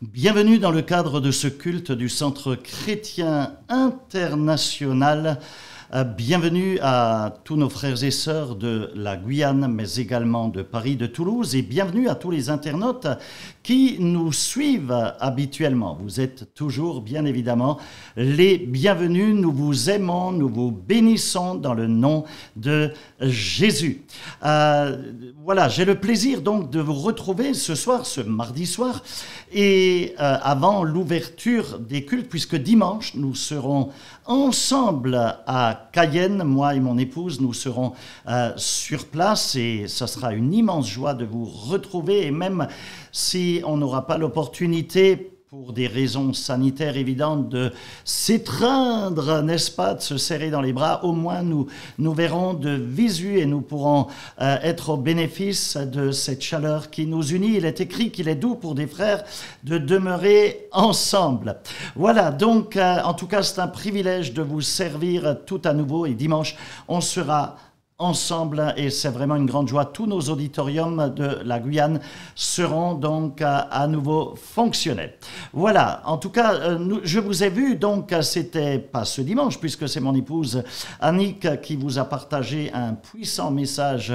Bienvenue dans le cadre de ce culte du Centre chrétien international. Bienvenue à tous nos frères et sœurs de la Guyane, mais également de Paris, de Toulouse, et bienvenue à tous les internautes qui nous suivent habituellement. Vous êtes toujours, bien évidemment, les bienvenus. Nous vous aimons, nous vous bénissons dans le nom de Jésus. Voilà, j'ai le plaisir donc de vous retrouver ce soir, ce mardi soir, et avant l'ouverture des cultes, puisque dimanche, nous serons ensemble à Cayenne, moi et mon épouse, nous serons sur place et ce sera une immense joie de vous retrouver. Et même si on n'aura pas l'opportunité, pour des raisons sanitaires évidentes, de s'étreindre, n'est-ce pas, de se serrer dans les bras, au moins nous verrons de visu et nous pourrons être au bénéfice de cette chaleur qui nous unit. Il est écrit qu'il est doux pour des frères de demeurer ensemble. Voilà, donc en tout cas c'est un privilège de vous servir tout à nouveau et dimanche on sera ensemble et c'est vraiment une grande joie. Tous nos auditoriums de la Guyane seront donc à nouveau fonctionnels. Voilà, en tout cas, je vous ai vu, donc c'était pas ce dimanche puisque c'est mon épouse Annick qui vous a partagé un puissant message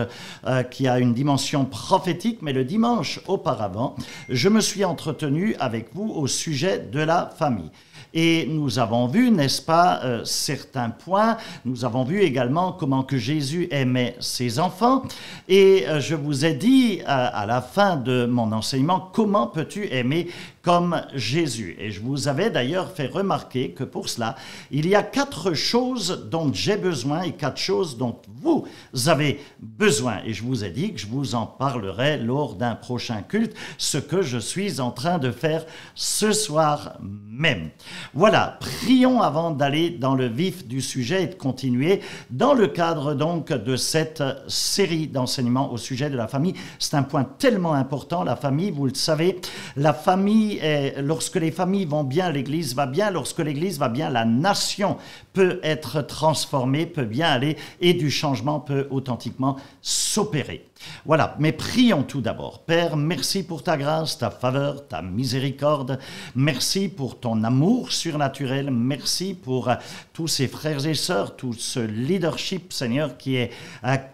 qui a une dimension prophétique, mais le dimanche auparavant, je me suis entretenu avec vous au sujet de la famille. Et nous avons vu, n'est-ce pas, certains points. Nous avons vu également comment que Jésus aimait ses enfants. Et je vous ai dit à la fin de mon enseignement, comment peux-tu aimer comme Jésus? Et je vous avais d'ailleurs fait remarquer que pour cela, il y a 4 choses dont j'ai besoin et 4 choses dont vous avez besoin. Et je vous ai dit que je vous en parlerai lors d'un prochain culte, ce que je suis en train de faire ce soir même. Voilà, prions avant d'aller dans le vif du sujet et de continuer dans le cadre donc de cette série d'enseignements au sujet de la famille. C'est un point tellement important, la famille, vous le savez, la famille est, lorsque les familles vont bien, l'Église va bien, lorsque l'Église va bien, la nation peut être transformée, peut bien aller et du changement peut authentiquement s'opérer. Voilà, mais prions tout d'abord. Père, merci pour ta grâce, ta faveur, ta miséricorde. Merci pour ton amour surnaturel. Merci pour tous ces frères et sœurs, tout ce leadership, Seigneur, qui est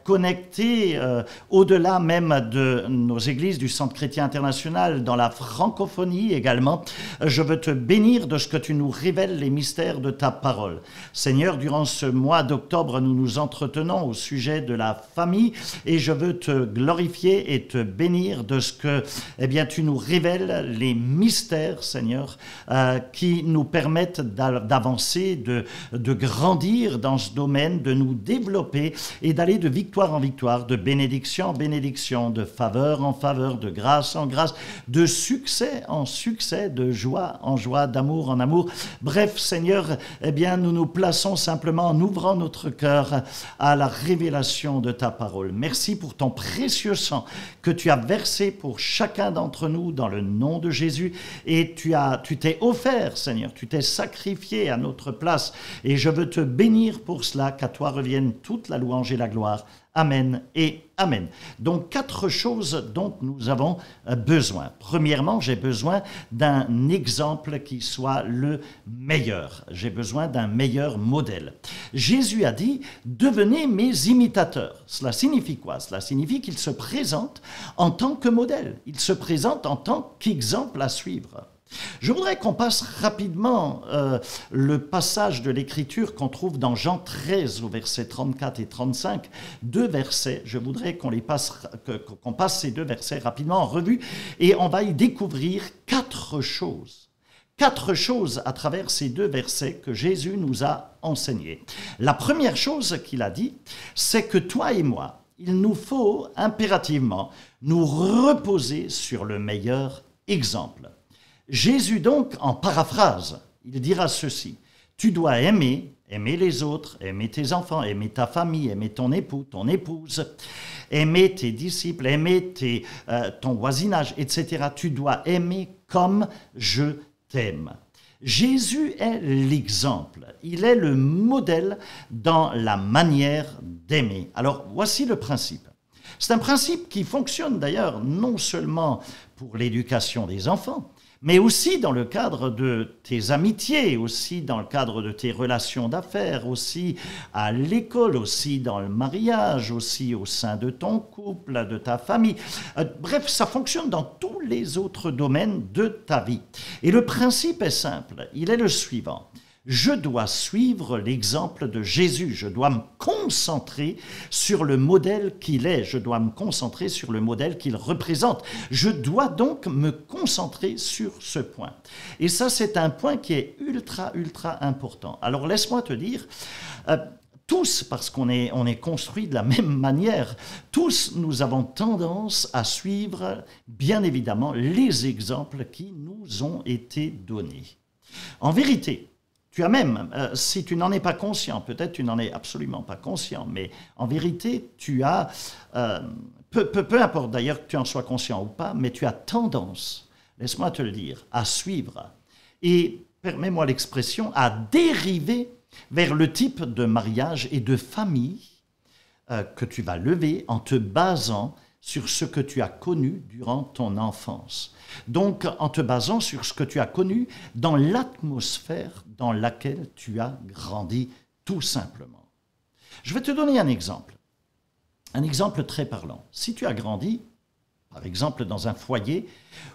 connecté au-delà même de nos églises du Centre chrétien international, dans la francophonie également. Je veux te bénir de ce que tu nous révèles, les mystères de ta parole. Seigneur, durant ce mois d'octobre, nous nous entretenons au sujet de la famille et je veux te glorifier et te bénir de ce que, eh bien, tu nous révèles les mystères, Seigneur, qui nous permettent d'avancer, de grandir dans ce domaine, de nous développer et d'aller de victoire en victoire, de bénédiction en bénédiction, de faveur en faveur, de grâce en grâce, de succès en succès, de joie en joie, d'amour en amour. Bref, Seigneur, eh bien, nous nous plaçons simplement en ouvrant notre cœur à la révélation de ta parole. Merci pour ton précieux sang que tu as versé pour chacun d'entre nous dans le nom de Jésus et tu t'es offert, Seigneur, tu t'es sacrifié à notre place et je veux te bénir pour cela, qu'à toi revienne toute la louange et la gloire. Amen et Amen. Donc 4 choses dont nous avons besoin. Premièrement, j'ai besoin d'un exemple qui soit le meilleur. J'ai besoin d'un meilleur modèle. Jésus a dit « Devenez mes imitateurs ». Cela signifie quoi? Cela signifie qu'il se présente en tant que modèle. Il se présente en tant qu'exemple à suivre. Je voudrais qu'on passe rapidement le passage de l'Écriture qu'on trouve dans Jean 13 au verset 34 et 35, 2 versets. Je voudrais qu'on passe ces 2 versets rapidement en revue et on va y découvrir 4 choses. 4 choses à travers ces 2 versets que Jésus nous a enseignés. La première chose qu'il a dit, c'est que toi et moi, il nous faut impérativement nous reposer sur le meilleur exemple. Jésus donc, en paraphrase, il dira ceci, « Tu dois aimer les autres, aimer tes enfants, aimer ta famille, aimer ton époux, ton épouse, aimer tes disciples, aimer ton voisinage, etc. Tu dois aimer comme je t'aime. » Jésus est l'exemple, il est le modèle dans la manière d'aimer. Alors, voici le principe. C'est un principe qui fonctionne d'ailleurs non seulement pour l'éducation des enfants, mais aussi dans le cadre de tes amitiés, aussi dans le cadre de tes relations d'affaires, aussi à l'école, aussi dans le mariage, aussi au sein de ton couple, de ta famille. Bref, ça fonctionne dans tous les autres domaines de ta vie. Et le principe est simple, il est le suivant. Je dois suivre l'exemple de Jésus, je dois me concentrer sur le modèle qu'il est, je dois me concentrer sur le modèle qu'il représente. Je dois donc me concentrer sur ce point. Et ça, c'est un point qui est ultra important. Alors laisse-moi te dire, tous, parce qu'on est construits de la même manière, tous nous avons tendance à suivre, bien évidemment, les exemples qui nous ont été donnés. En vérité, tu as même, si tu n'en es pas conscient, peut-être tu n'en es absolument pas conscient, mais en vérité, tu as, peu importe d'ailleurs que tu en sois conscient ou pas, mais tu as tendance, laisse-moi te le dire, à suivre et, permets-moi l'expression, à dériver vers le type de mariage et de famille que tu vas lever en te basant sur ce que tu as connu durant ton enfance. Donc, en te basant sur ce que tu as connu dans l'atmosphère dans laquelle tu as grandi, tout simplement. Je vais te donner un exemple très parlant. Si tu as grandi, par exemple, dans un foyer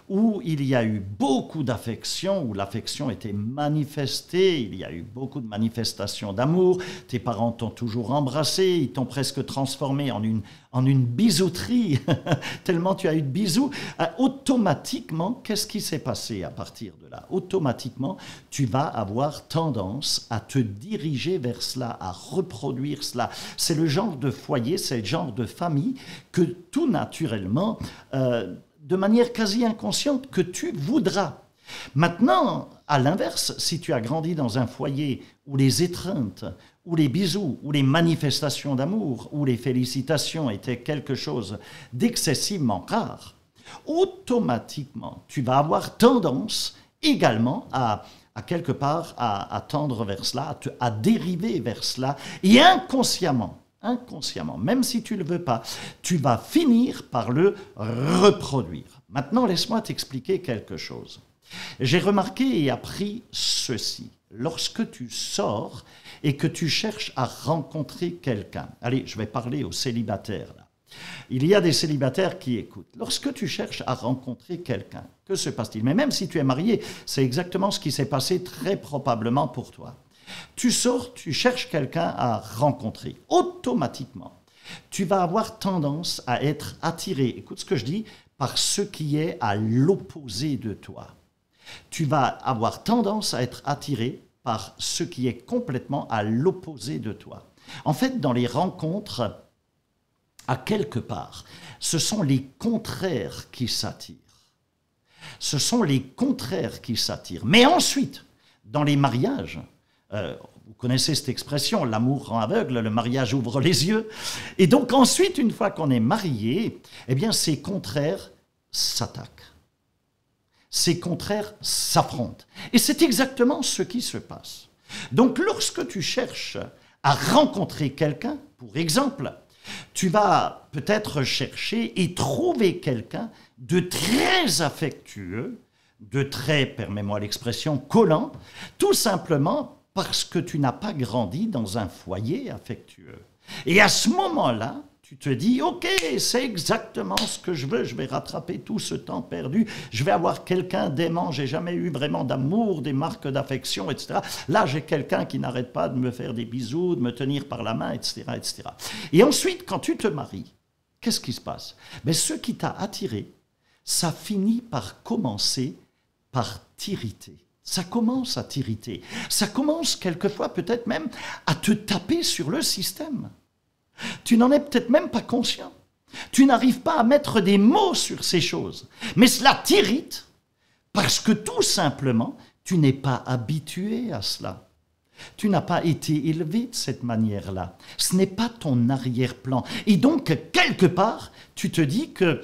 où il y a eu beaucoup d'affection, où l'affection était manifestée, il y a eu beaucoup de manifestations d'amour, tes parents t'ont toujours embrassé, ils t'ont presque transformé en une bisouterie, tellement tu as eu de bisous, automatiquement, qu'est-ce qui s'est passé à partir de là? Automatiquement, tu vas avoir tendance à te diriger vers cela, à reproduire cela. C'est le genre de foyer, c'est le genre de famille que tout naturellement, de manière quasi inconsciente, que tu voudras. Maintenant, à l'inverse, si tu as grandi dans un foyer où les étreintes, où les bisous, où les manifestations d'amour, où les félicitations étaient quelque chose d'excessivement rare, automatiquement, tu vas avoir tendance également à quelque part, à tendre vers cela, à dériver vers cela, et inconsciemment, même si tu ne le veux pas, tu vas finir par le reproduire. Maintenant, laisse-moi t'expliquer quelque chose. J'ai remarqué et appris ceci. Lorsque tu sors et que tu cherches à rencontrer quelqu'un, allez, je vais parler aux célibataires là. Il y a des célibataires qui écoutent. Lorsque tu cherches à rencontrer quelqu'un, que se passe-t-il? Mais même si tu es marié, c'est exactement ce qui s'est passé très probablement pour toi. Tu sors, tu cherches quelqu'un à rencontrer. Automatiquement, tu vas avoir tendance à être attiré, écoute ce que je dis, par ce qui est à l'opposé de toi. Tu vas avoir tendance à être attiré par ce qui est complètement à l'opposé de toi. En fait, dans les rencontres, à quelque part, ce sont les contraires qui s'attirent. Ce sont les contraires qui s'attirent. Mais ensuite, dans les mariages, vous connaissez cette expression, l'amour rend aveugle, le mariage ouvre les yeux. Et donc ensuite, une fois qu'on est marié, eh bien ces contraires s'attaquent. Ces contraires s'affrontent. Et c'est exactement ce qui se passe. Donc lorsque tu cherches à rencontrer quelqu'un, pour exemple, tu vas peut-être chercher et trouver quelqu'un de très affectueux, de très, permets-moi l'expression, collant, tout simplement parce que tu n'as pas grandi dans un foyer affectueux. Et à ce moment-là, tu te dis, ok, c'est exactement ce que je veux, je vais rattraper tout ce temps perdu, je vais avoir quelqu'un d'aimant, j'ai jamais eu vraiment d'amour, des marques d'affection, etc. Là, j'ai quelqu'un qui n'arrête pas de me faire des bisous, de me tenir par la main, etc., etc. Et ensuite, quand tu te maries, qu'est-ce qui se passe? Mais ce qui t'a attiré, ça finit par commencer par t'irriter. Ça commence à t'irriter. Ça commence quelquefois peut-être même à te taper sur le système. Tu n'en es peut-être même pas conscient. Tu n'arrives pas à mettre des mots sur ces choses. Mais cela t'irrite parce que tout simplement, tu n'es pas habitué à cela. Tu n'as pas été élevé de cette manière-là. Ce n'est pas ton arrière-plan. Et donc, quelque part, tu te dis que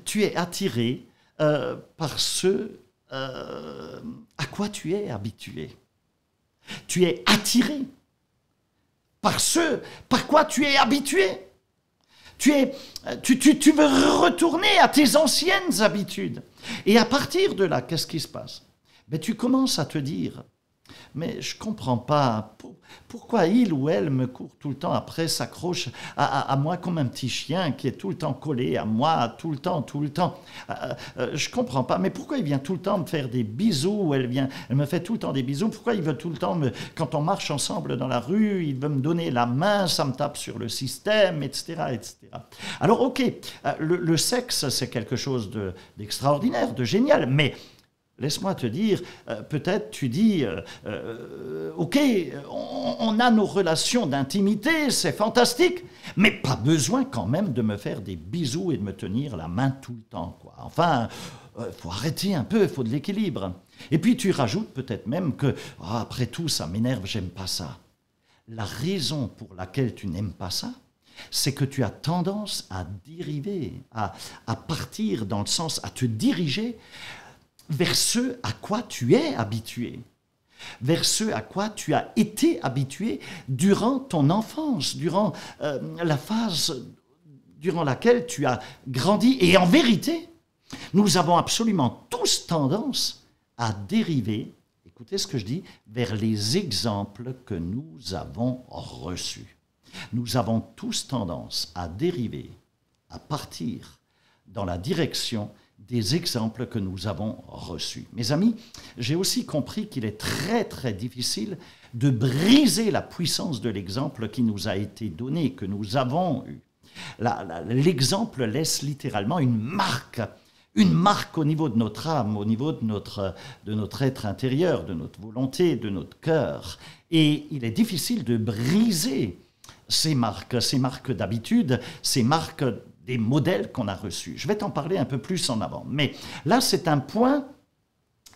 tu es attiré par ce à quoi tu es habitué. Tu es attiré par ce par quoi tu es habitué. Tu veux retourner à tes anciennes habitudes. Et à partir de là, qu'est-ce qui se passe? Ben, tu commences à te dire, mais je ne comprends pas pourquoi il ou elle me court tout le temps après, s'accroche à moi comme un petit chien qui est tout le temps collé à moi, tout le temps. Je ne comprends pas, mais pourquoi il vient tout le temps me faire des bisous, elle me fait tout le temps des bisous, pourquoi il veut tout le temps, quand on marche ensemble dans la rue, il veut me donner la main, ça me tape sur le système, etc. etc. Alors ok, le sexe c'est quelque chose d'extraordinaire, de génial, mais... Laisse-moi te dire, peut-être tu dis, ok, on a nos relations d'intimité, c'est fantastique, mais pas besoin quand même de me faire des bisous et de me tenir la main tout le temps, quoi. Enfin, faut arrêter un peu, il faut de l'équilibre. Et puis tu rajoutes peut-être même que, après tout, ça m'énerve, j'aime pas ça. La raison pour laquelle tu n'aimes pas ça, c'est que tu as tendance à dériver, à partir dans le sens, à te diriger vers ce à quoi tu es habitué, vers ce à quoi tu as été habitué durant ton enfance, durant la phase durant laquelle tu as grandi. Et en vérité, nous avons absolument tous tendance à dériver, écoutez ce que je dis, vers les exemples que nous avons reçus. Nous avons tous tendance à dériver, à partir dans la direction des exemples que nous avons reçus. Mes amis, j'ai aussi compris qu'il est très très difficile de briser la puissance de l'exemple qui nous a été donné, que nous avons eu. L'exemple laisse littéralement une marque au niveau de notre âme, au niveau de notre être intérieur, de notre volonté, de notre cœur. Et il est difficile de briser ces marques d'habitude, ces marques des modèles qu'on a reçus. Je vais t'en parler un peu plus en avant. Mais là, c'est un point,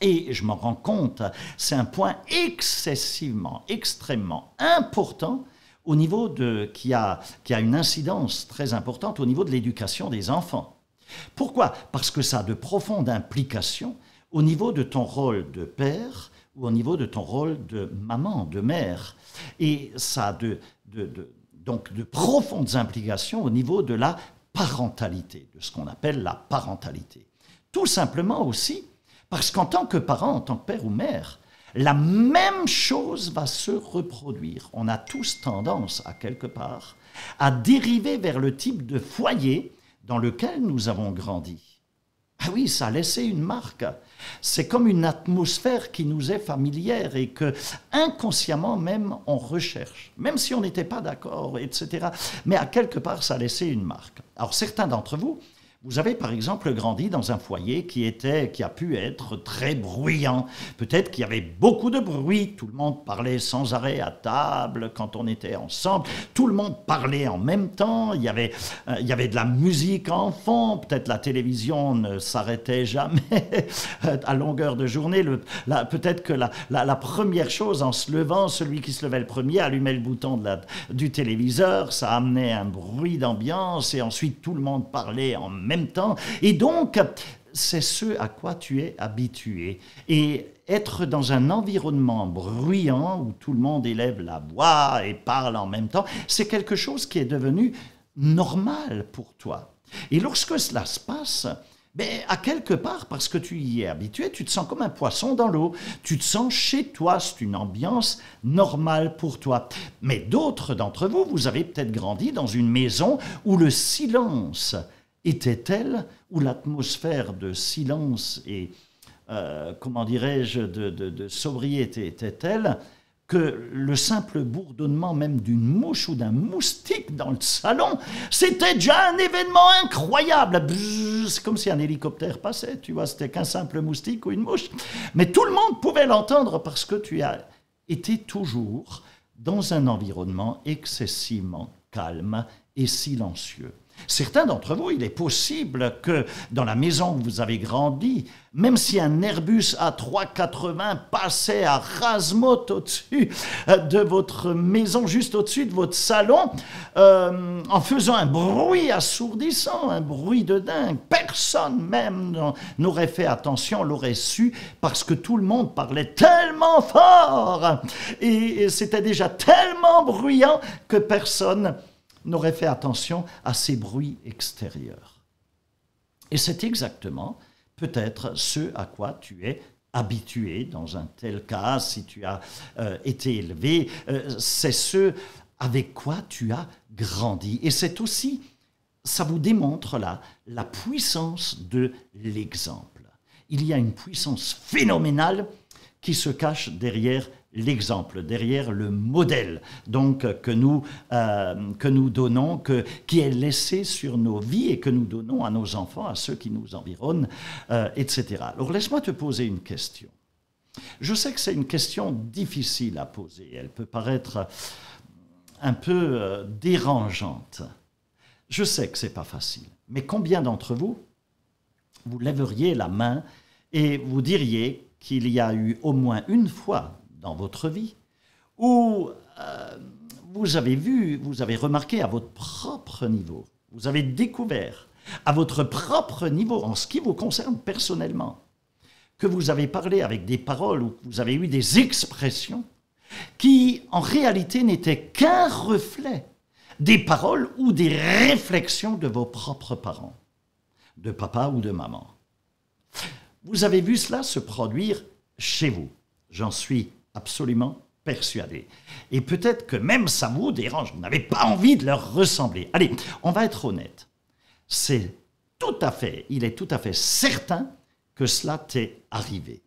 et je m'en rends compte, c'est un point excessivement, extrêmement important au niveau qui a une incidence très importante au niveau de l'éducation des enfants. Pourquoi? Parce que ça a de profondes implications au niveau de ton rôle de père ou au niveau de ton rôle de maman, de mère. Et ça a donc de profondes implications au niveau de la parentalité, de ce qu'on appelle la parentalité. Tout simplement aussi parce qu'en tant que parent, en tant que père ou mère, la même chose va se reproduire. On a tous tendance, à quelque part, à dériver vers le type de foyer dans lequel nous avons grandi. Ah oui, ça a laissé une marque. C'est comme une atmosphère qui nous est familière et que, inconsciemment même, on recherche. Même si on n'était pas d'accord, etc. Mais à quelque part, ça a laissé une marque. Alors, certains d'entre vous, vous avez par exemple grandi dans un foyer qui a pu être très bruyant. Peut-être qu'il y avait beaucoup de bruit, tout le monde parlait sans arrêt à table quand on était ensemble, tout le monde parlait en même temps, il y avait de la musique en fond, peut-être la télévision ne s'arrêtait jamais à longueur de journée. Peut-être que la première chose en se levant, celui qui se levait le premier allumait le bouton du téléviseur, ça amenait un bruit d'ambiance et ensuite tout le monde parlait en même temps. Et donc, c'est ce à quoi tu es habitué. Et être dans un environnement bruyant où tout le monde élève la voix et parle en même temps, c'est quelque chose qui est devenu normal pour toi. Et lorsque cela se passe, à quelque part, parce que tu y es habitué, tu te sens comme un poisson dans l'eau. Tu te sens chez toi, c'est une ambiance normale pour toi. Mais d'autres d'entre vous, vous avez peut-être grandi dans une maison où le silence était telle, où l'atmosphère de silence et, comment dirais-je, de sobriété était telle, que le simple bourdonnement même d'une mouche ou d'un moustique dans le salon, c'était déjà un événement incroyable. C'est comme si un hélicoptère passait, tu vois, c'était qu'un simple moustique ou une mouche. Mais tout le monde pouvait l'entendre parce que tu as été toujours dans un environnement excessivement calme et silencieux. Certains d'entre vous, il est possible que dans la maison où vous avez grandi, même si un Airbus A380 passait à ras-mots au-dessus de votre maison, juste au-dessus de votre salon, en faisant un bruit assourdissant, un bruit de dingue, personne même n'aurait fait attention, l'aurait su, parce que tout le monde parlait tellement fort et c'était déjà tellement bruyant que personne n'aurait fait attention à ces bruits extérieurs. Et c'est exactement peut-être ce à quoi tu es habitué dans un tel cas, si tu as été élevé, c'est ce avec quoi tu as grandi. Et c'est aussi, ça vous démontre la puissance de l'exemple. Il y a une puissance phénoménale qui se cache derrière l'exemple, derrière le modèle donc, que nous donnons, qui est laissé sur nos vies et que nous donnons à nos enfants, à ceux qui nous environnent, etc. Alors laisse-moi te poser une question. Je sais que c'est une question difficile à poser, elle peut paraître un peu dérangeante. Je sais que ce n'est pas facile, mais combien d'entre vous, vous lèveriez la main et vous diriez qu'il y a eu au moins une fois dans votre vie où vous avez remarqué à votre propre niveau, vous avez découvert à votre propre niveau, en ce qui vous concerne personnellement, que vous avez parlé avec des paroles ou que vous avez eu des expressions qui, en réalité, n'étaient qu'un reflet des paroles ou des réflexions de vos propres parents, de papa ou de maman. Vous avez vu cela se produire chez vous. J'en suis absolument persuadé. Et peut-être que même ça vous dérange, vous n'avez pas envie de leur ressembler. Allez, on va être honnête. Il est tout à fait certain que cela t'est arrivé.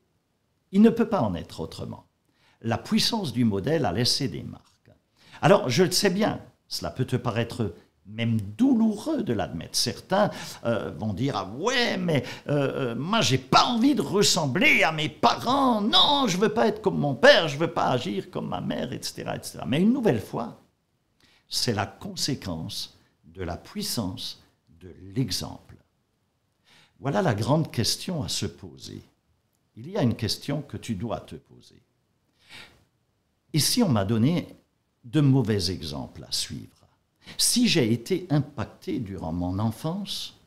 Il ne peut pas en être autrement. La puissance du modèle a laissé des marques. Alors, je le sais bien, cela peut te paraître même douloureux de l'admettre. Certains vont dire « Ah ouais, mais moi, j'ai pas envie de ressembler à mes parents. Non, je veux pas être comme mon père, je veux pas agir comme ma mère, etc. etc. » Mais une nouvelle fois, c'est la conséquence de la puissance de l'exemple. Voilà la grande question à se poser. Il y a une question que tu dois te poser. Et si on m'a donné de mauvais exemples à suivre, si j'ai été impacté durant mon enfance,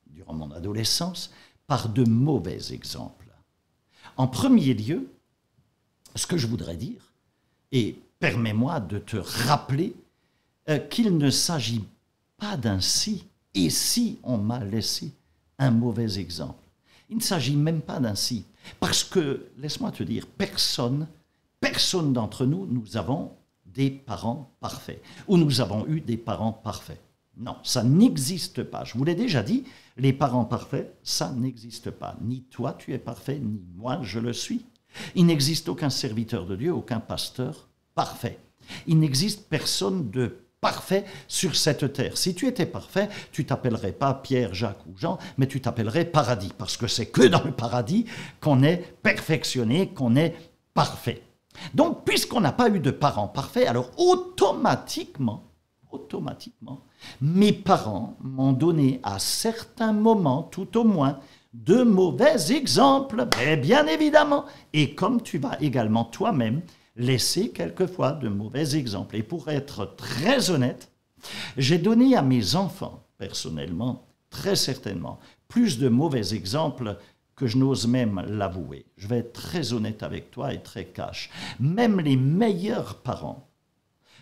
durant mon adolescence, par de mauvais exemples, en premier lieu, ce que je voudrais dire, et permets-moi de te rappeler qu'il ne s'agit pas d'un si, et si on m'a laissé un mauvais exemple. Il ne s'agit même pas d'un si, parce que, laisse-moi te dire, personne d'entre nous, nous avons des parents parfaits, ou nous avons eu des parents parfaits. Non, ça n'existe pas. Je vous l'ai déjà dit, les parents parfaits, ça n'existe pas. Ni toi tu es parfait, ni moi je le suis. Il n'existe aucun serviteur de Dieu, aucun pasteur parfait. Il n'existe personne de parfait sur cette terre. Si tu étais parfait, tu t'appellerais pas Pierre, Jacques ou Jean, mais tu t'appellerais Paradis, parce que c'est que dans le paradis qu'on est perfectionné, qu'on est parfait. Donc, puisqu'on n'a pas eu de parents parfaits, alors automatiquement, mes parents m'ont donné à certains moments, tout au moins, de mauvais exemples, mais bien évidemment. Et comme tu vas également toi-même laisser quelquefois de mauvais exemples. Et pour être très honnête, j'ai donné à mes enfants, personnellement, très certainement, plus de mauvais exemples que je n'ose même l'avouer. Je vais être très honnête avec toi et très cash. Même les meilleurs parents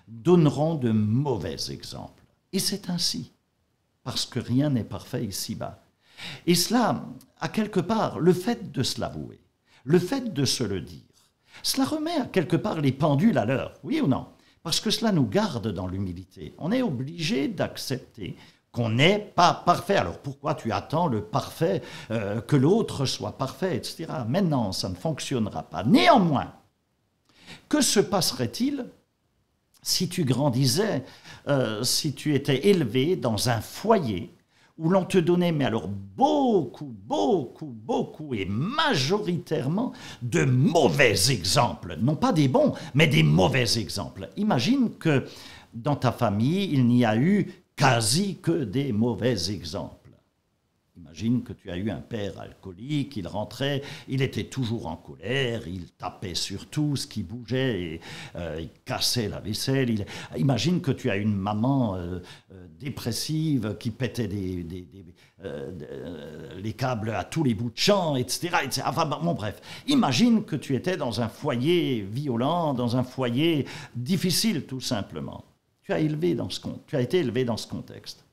donneront de mauvais exemples. Et c'est ainsi, parce que rien n'est parfait ici-bas. Et cela, à quelque part, le fait de se l'avouer, le fait de se le dire, cela remet à quelque part les pendules à l'heure, oui ou non? Parce que cela nous garde dans l'humilité. On est obligé d'accepter qu'on n'est pas parfait. Alors pourquoi tu attends le parfait, que l'autre soit parfait, etc. Maintenant, ça ne fonctionnera pas. Néanmoins, que se passerait-il si tu grandissais, si tu étais élevé dans un foyer où l'on te donnait, mais alors beaucoup et majoritairement de mauvais exemples. Non pas des bons, mais des mauvais exemples. Imagine que dans ta famille, il n'y a eu quasi que des mauvais exemples. Imagine que tu as eu un père alcoolique, il rentrait, il était toujours en colère, il tapait sur tout ce qui bougeait, et, il cassait la vaisselle. Imagine que tu as une maman dépressive qui pétait les câbles à tous les bouts de champ, etc. Enfin bon, bref, imagine que tu étais dans un foyer violent, dans un foyer difficile tout simplement. Tu as été élevé dans ce contexte.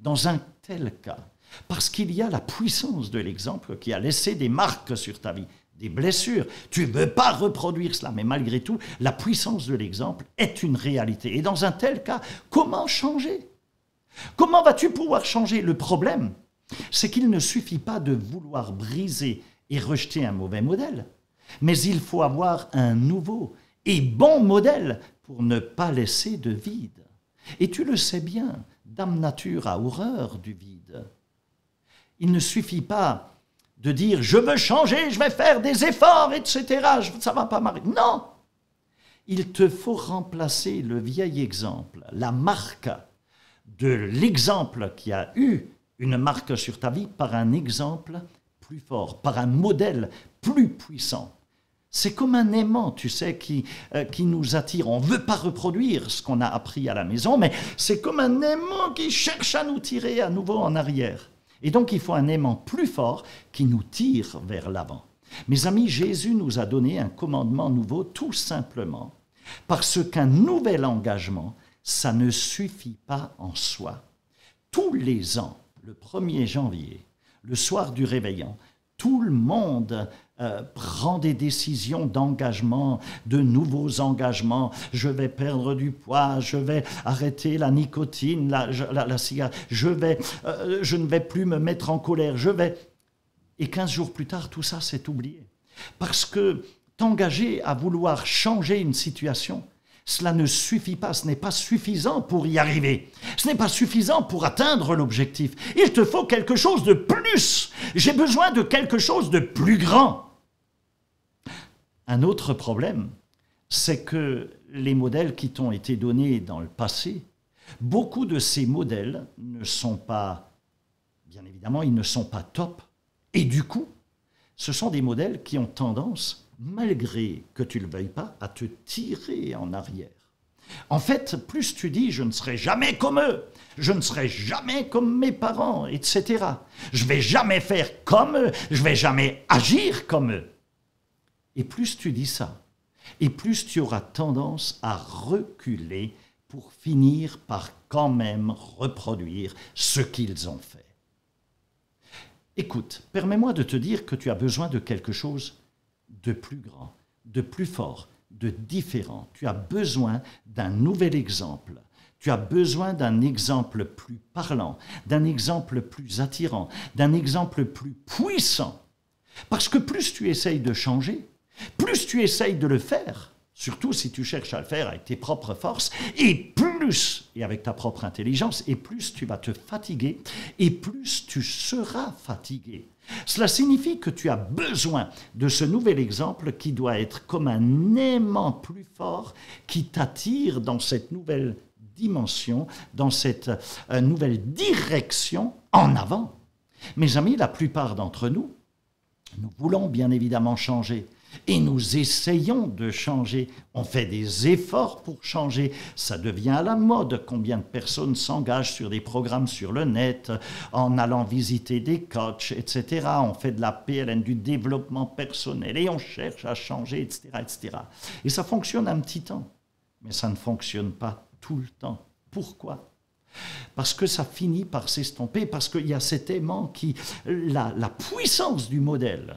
Dans un tel cas, Parce qu'il y a la puissance de l'exemple qui a laissé des marques sur ta vie, des blessures. Tu ne veux pas reproduire cela, mais malgré tout, la puissance de l'exemple est une réalité. Et dans un tel cas, comment changer? Comment vas-tu pouvoir changer? Le problème, c'est qu'il ne suffit pas de vouloir briser et rejeter un mauvais modèle, mais il faut avoir un nouveau et bon modèle pour ne pas laisser de vide. Et tu le sais bien, Dame Nature a horreur du vide. Il ne suffit pas de dire « je veux changer, je vais faire des efforts, etc. Ça ne va pas marcher ». Non! Il te faut remplacer le vieil exemple, la marque de l'exemple qui a eu une marque sur ta vie par un exemple plus fort, par un modèle plus puissant. C'est comme un aimant, tu sais, qui nous attire. On ne veut pas reproduire ce qu'on a appris à la maison, mais c'est comme un aimant qui cherche à nous tirer à nouveau en arrière. Et donc, il faut un aimant plus fort qui nous tire vers l'avant. Mes amis, Jésus nous a donné un commandement nouveau, tout simplement, parce qu'un nouvel engagement, ça ne suffit pas en soi. Tous les ans, le 1er janvier, le soir du réveillon, tout le monde prend des décisions d'engagement, de nouveaux engagements. Je vais perdre du poids, je vais arrêter la nicotine, la cigarette, je ne vais plus me mettre en colère, Et 15 jours plus tard, tout ça s'est oublié. Parce que t'engager à vouloir changer une situation, cela ne suffit pas, ce n'est pas suffisant pour y arriver. Ce n'est pas suffisant pour atteindre l'objectif. Il te faut quelque chose de plus. J'ai besoin de quelque chose de plus grand. Un autre problème, c'est que les modèles qui t'ont été donnés dans le passé, beaucoup de ces modèles ne sont pas, bien évidemment, ils ne sont pas top. Et du coup, ce sont des modèles qui ont tendance, malgré que tu ne le veuilles pas, à te tirer en arrière. En fait, plus tu dis « je ne serai jamais comme eux », « je ne serai jamais comme mes parents », etc. « Je ne vais jamais faire comme eux », « je ne vais jamais agir comme eux ». Et plus tu dis ça, et plus tu auras tendance à reculer pour finir par quand même reproduire ce qu'ils ont fait. Écoute, permets-moi de te dire que tu as besoin de quelque chose de plus grand, de plus fort, de différent. Tu as besoin d'un nouvel exemple. Tu as besoin d'un exemple plus parlant, d'un exemple plus attirant, d'un exemple plus puissant. Parce que plus tu essayes de changer, plus tu essayes de le faire, surtout si tu cherches à le faire avec tes propres forces, et avec ta propre intelligence, et plus tu vas te fatiguer, et plus tu seras fatigué. Cela signifie que tu as besoin de ce nouvel exemple qui doit être comme un aimant plus fort qui t'attire dans cette nouvelle dimension, dans cette nouvelle direction en avant. Mes amis, la plupart d'entre nous, nous voulons bien évidemment changer. Et nous essayons de changer, on fait des efforts pour changer, ça devient à la mode. Combien de personnes s'engagent sur des programmes sur le net, en allant visiter des coachs, etc. On fait de la PLN, du développement personnel, et on cherche à changer, etc., etc. Et ça fonctionne un petit temps, mais ça ne fonctionne pas tout le temps. Pourquoi ? Parce que ça finit par s'estomper, parce qu'il y a cet aimant qui, la puissance du modèle,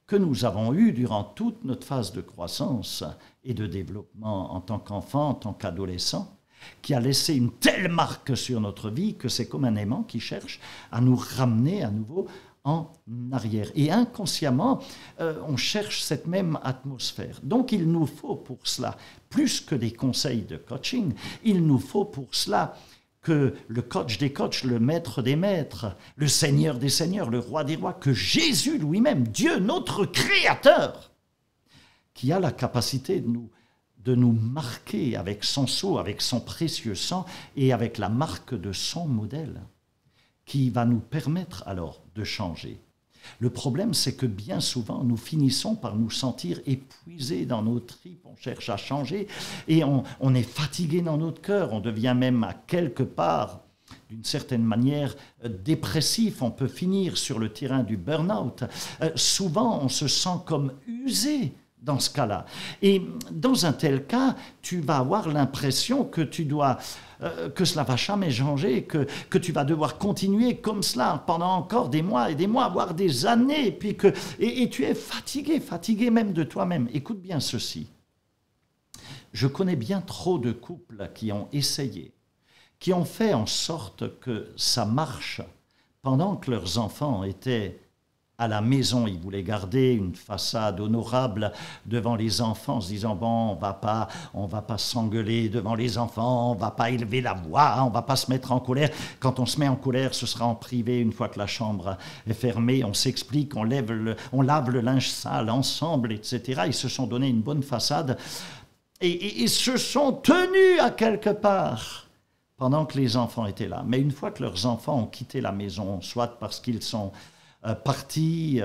que nous avons eu durant toute notre phase de croissance et de développement en tant qu'enfant, en tant qu'adolescent, qui a laissé une telle marque sur notre vie que c'est comme un aimant qui cherche à nous ramener à nouveau en arrière. Et inconsciemment, on cherche cette même atmosphère. Donc il nous faut pour cela, plus que des conseils de coaching, il nous faut pour cela que le coach des coachs, le maître des maîtres, le seigneur des seigneurs, le roi des rois, que Jésus lui-même, Dieu, notre créateur, qui a la capacité de nous marquer avec son sceau, avec son précieux sang et avec la marque de son modèle, qui va nous permettre alors de changer. Le problème, c'est que bien souvent, nous finissons par nous sentir épuisés dans nos tripes. On cherche à changer et on est fatigué dans notre cœur. On devient même à quelque part, d'une certaine manière, dépressif. On peut finir sur le terrain du burn-out. Souvent, on se sent comme usé dans ce cas-là. Et dans un tel cas, tu vas avoir l'impression que que cela va jamais changer, que tu vas devoir continuer comme cela pendant encore des mois et des mois, voire des années, et tu es fatigué même de toi-même. Écoute bien ceci. Je connais bien trop de couples qui ont essayé, qui ont fait en sorte que ça marche pendant que leurs enfants étaient à la maison. Ils voulaient garder une façade honorable devant les enfants, en se disant, bon, on va pas s'engueuler devant les enfants, on va pas élever la voix, on va pas se mettre en colère. Quand on se met en colère, ce sera en privé, une fois que la chambre est fermée, on s'explique, on lave le linge sale ensemble, etc. Ils se sont donné une bonne façade et se sont tenus à quelque part pendant que les enfants étaient là. Mais une fois que leurs enfants ont quitté la maison, soit parce qu'ils sont partis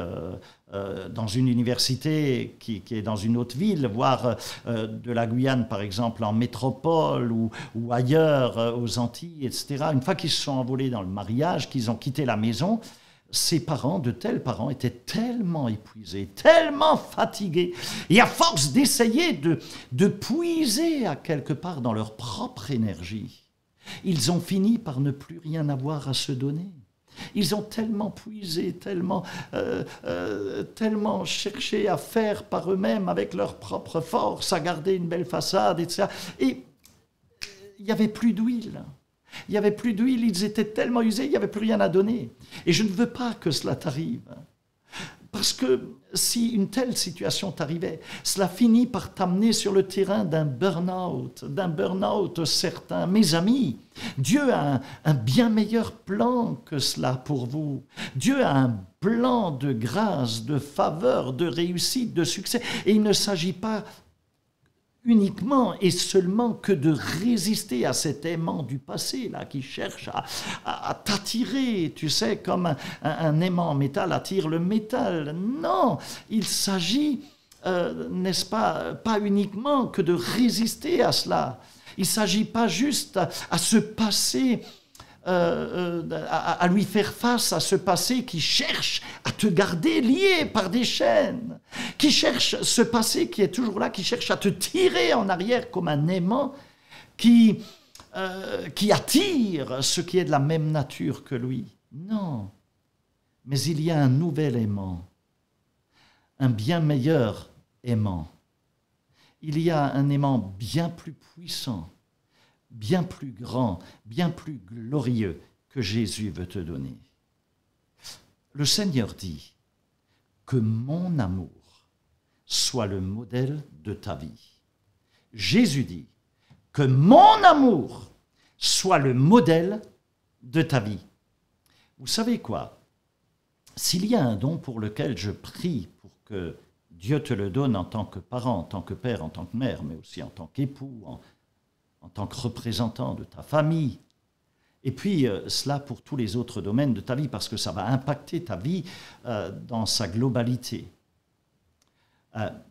dans une université qui est dans une autre ville, voire de la Guyane, par exemple, en métropole ou ailleurs, aux Antilles, etc. Une fois qu'ils se sont envolés dans le mariage, qu'ils ont quitté la maison, ces parents, de tels parents, étaient tellement épuisés, tellement fatigués, et à force d'essayer de puiser à quelque part dans leur propre énergie, ils ont fini par ne plus rien avoir à se donner. Ils ont tellement puisé, tellement cherché à faire par eux-mêmes avec leur propre force, à garder une belle façade, etc. Et il n'y avait plus d'huile. Il n'y avait plus d'huile, ils étaient tellement usés, il n'y avait plus rien à donner. Et je ne veux pas que cela t'arrive. Parce que si une telle situation t'arrivait, cela finit par t'amener sur le terrain d'un burn-out certain. Mes amis, Dieu a un bien meilleur plan que cela pour vous. Dieu a un plan de grâce, de faveur, de réussite, de succès. Et il ne s'agit pas uniquement et seulement que de résister à cet aimant du passé là qui cherche à t'attirer, tu sais, comme un aimant en métal attire le métal. Non, il s'agit, n'est-ce pas uniquement que de résister à cela. Il ne s'agit pas juste à ce passé, à lui faire face à ce passé qui cherche à te garder lié par des chaînes, qui cherche ce passé qui est toujours là, qui cherche à te tirer en arrière comme un aimant qui attire ce qui est de la même nature que lui. Non, mais il y a un nouvel aimant, un bien meilleur aimant. Il y a un aimant bien plus puissant, bien plus grand, bien plus glorieux que Jésus veut te donner. Le Seigneur dit que mon amour soit le modèle de ta vie. Jésus dit que mon amour soit le modèle de ta vie. Vous savez quoi? S'il y a un don pour lequel je prie pour que Dieu te le donne en tant que parent, en tant que père, en tant que mère, mais aussi en tant qu'époux, en tant que représentant de ta famille, et puis cela pour tous les autres domaines de ta vie, parce que ça va impacter ta vie dans sa globalité.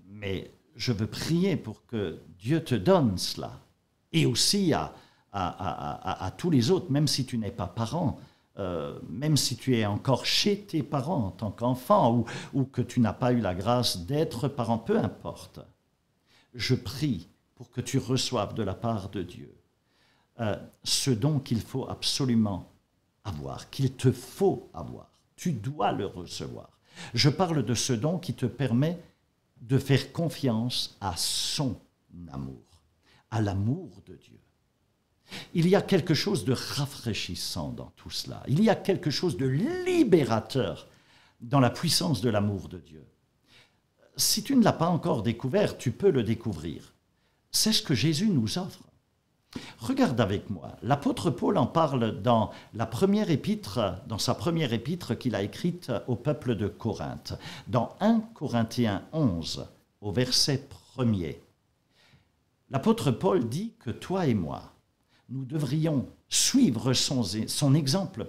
Mais je veux prier pour que Dieu te donne cela, et aussi à tous les autres, même si tu n'es pas parent, même si tu es encore chez tes parents en tant qu'enfant, ou que tu n'as pas eu la grâce d'être parent, peu importe. Je prie pour que tu reçoives de la part de Dieu ce don qu'il faut absolument avoir, qu'il te faut avoir. Tu dois le recevoir. Je parle de ce don qui te permet de faire confiance à son amour, à l'amour de Dieu. Il y a quelque chose de rafraîchissant dans tout cela. Il y a quelque chose de libérateur dans la puissance de l'amour de Dieu. Si tu ne l'as pas encore découvert, tu peux le découvrir. C'est ce que Jésus nous offre. Regarde avec moi, l'apôtre Paul en parle dans sa première épître qu'il a écrite au peuple de Corinthe, dans 1 Corinthiens 11, au verset 1er. L'apôtre Paul dit que toi et moi, nous devrions suivre son exemple,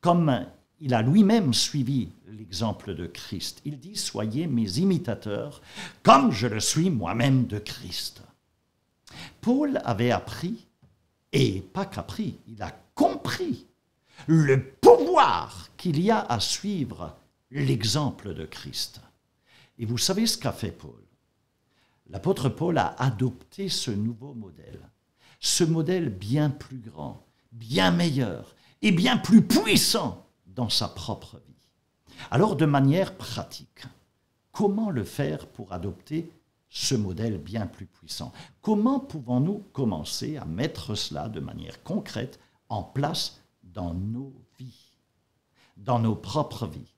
comme il a lui-même suivi l'exemple de Christ. Il dit « Soyez mes imitateurs, comme je le suis moi-même de Christ ». Paul avait appris, et pas qu'appris, il a compris le pouvoir qu'il y a à suivre l'exemple de Christ. Et vous savez ce qu'a fait Paul? l'apôtre Paul a adopté ce nouveau modèle. Ce modèle bien plus grand, bien meilleur et bien plus puissant dans sa propre vie. Alors, de manière pratique, comment le faire pour adopter ce modèle bien plus puissant? Comment pouvons-nous commencer à mettre cela de manière concrète en place dans nos vies, dans nos propres vies?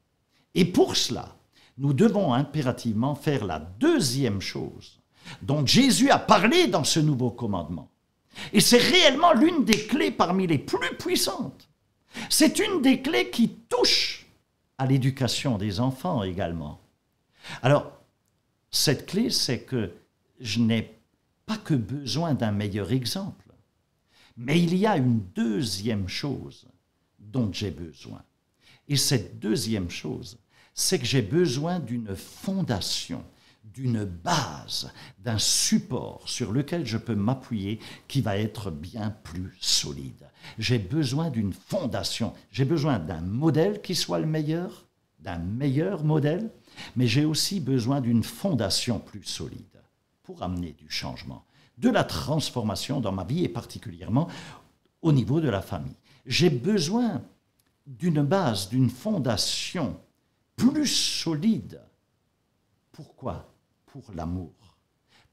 Et pour cela, nous devons impérativement faire la deuxième chose dont Jésus a parlé dans ce nouveau commandement. Et c'est réellement l'une des clés parmi les plus puissantes. C'est une des clés qui touche à l'éducation des enfants également. Alors, cette clé, c'est que je n'ai pas que besoin d'un meilleur exemple, mais il y a une deuxième chose dont j'ai besoin. Et cette deuxième chose, c'est que j'ai besoin d'une fondation, d'une base, d'un support sur lequel je peux m'appuyer qui va être bien plus solide. J'ai besoin d'une fondation, j'ai besoin d'un modèle qui soit le meilleur, d'un meilleur modèle, mais j'ai aussi besoin d'une fondation plus solide pour amener du changement, de la transformation dans ma vie et particulièrement au niveau de la famille. J'ai besoin d'une base, d'une fondation plus solide. Pourquoi? Pour l'amour,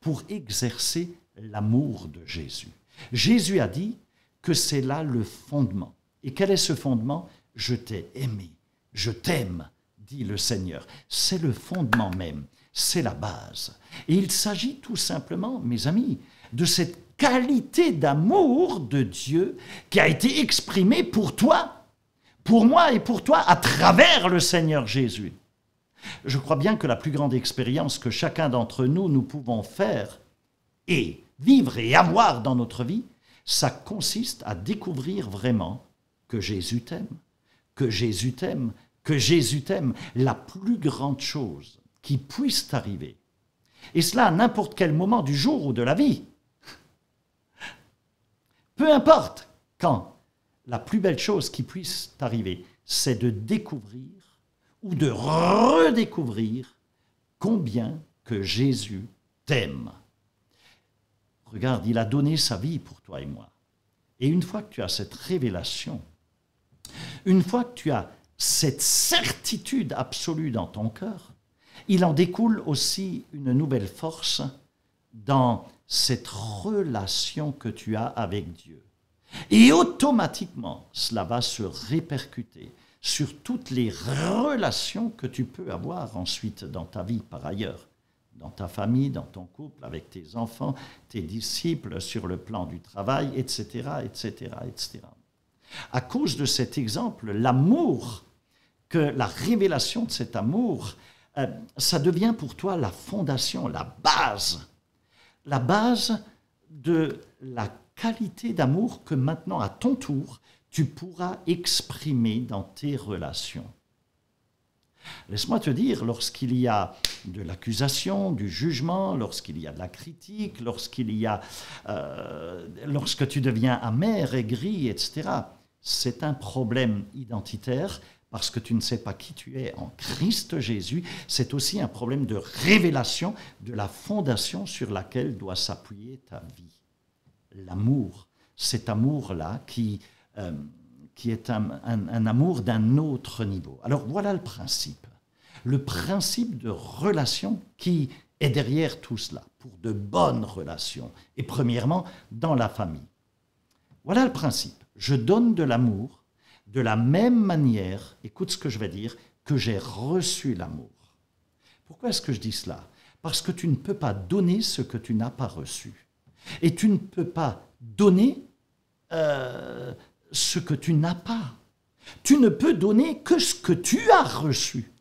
pour exercer l'amour de Jésus. Jésus a dit que c'est là le fondement. Et quel est ce fondement? Je t'ai aimé, je t'aime, dit le Seigneur. C'est le fondement même, c'est la base. Et il s'agit tout simplement, mes amis, de cette qualité d'amour de Dieu qui a été exprimée pour toi, pour moi et pour toi à travers le Seigneur Jésus. Je crois bien que la plus grande expérience que chacun d'entre nous, nous pouvons faire et vivre et avoir dans notre vie, ça consiste à découvrir vraiment que Jésus t'aime, que Jésus t'aime, que Jésus t'aime, la plus grande chose qui puisse t'arriver. Et cela à n'importe quel moment du jour ou de la vie. Peu importe quand, la plus belle chose qui puisse t'arriver, c'est de découvrir ou de redécouvrir combien que Jésus t'aime. Regarde, il a donné sa vie pour toi et moi. Et une fois que tu as cette révélation, une fois que tu as cette certitude absolue dans ton cœur, il en découle aussi une nouvelle force dans cette relation que tu as avec Dieu. Et automatiquement, cela va se répercuter sur toutes les relations que tu peux avoir ensuite dans ta vie par ailleurs, dans ta famille, dans ton couple, avec tes enfants, tes disciples, sur le plan du travail, etc., etc., etc. À cause de cet exemple, l'amour, que la révélation de cet amour, ça devient pour toi la fondation, la base de la qualité d'amour que maintenant, à ton tour, tu pourras exprimer dans tes relations. Laisse-moi te dire, lorsqu'il y a de l'accusation, du jugement, lorsqu'il y a de la critique, lorsque tu deviens amer, aigri, etc., c'est un problème identitaire parce que tu ne sais pas qui tu es en Christ Jésus. C'est aussi un problème de révélation de la fondation sur laquelle doit s'appuyer ta vie. L'amour, cet amour-là qui est un amour d'un autre niveau. Alors voilà le principe de relation qui est derrière tout cela, pour de bonnes relations, et premièrement dans la famille. Voilà le principe, je donne de l'amour de la même manière, écoute ce que je vais dire, que j'ai reçu l'amour. Pourquoi est-ce que je dis cela? Parce que tu ne peux pas donner ce que tu n'as pas reçu, et tu ne peux pas donner ce que tu n'as pas. Tu ne peux donner que ce que tu as reçu.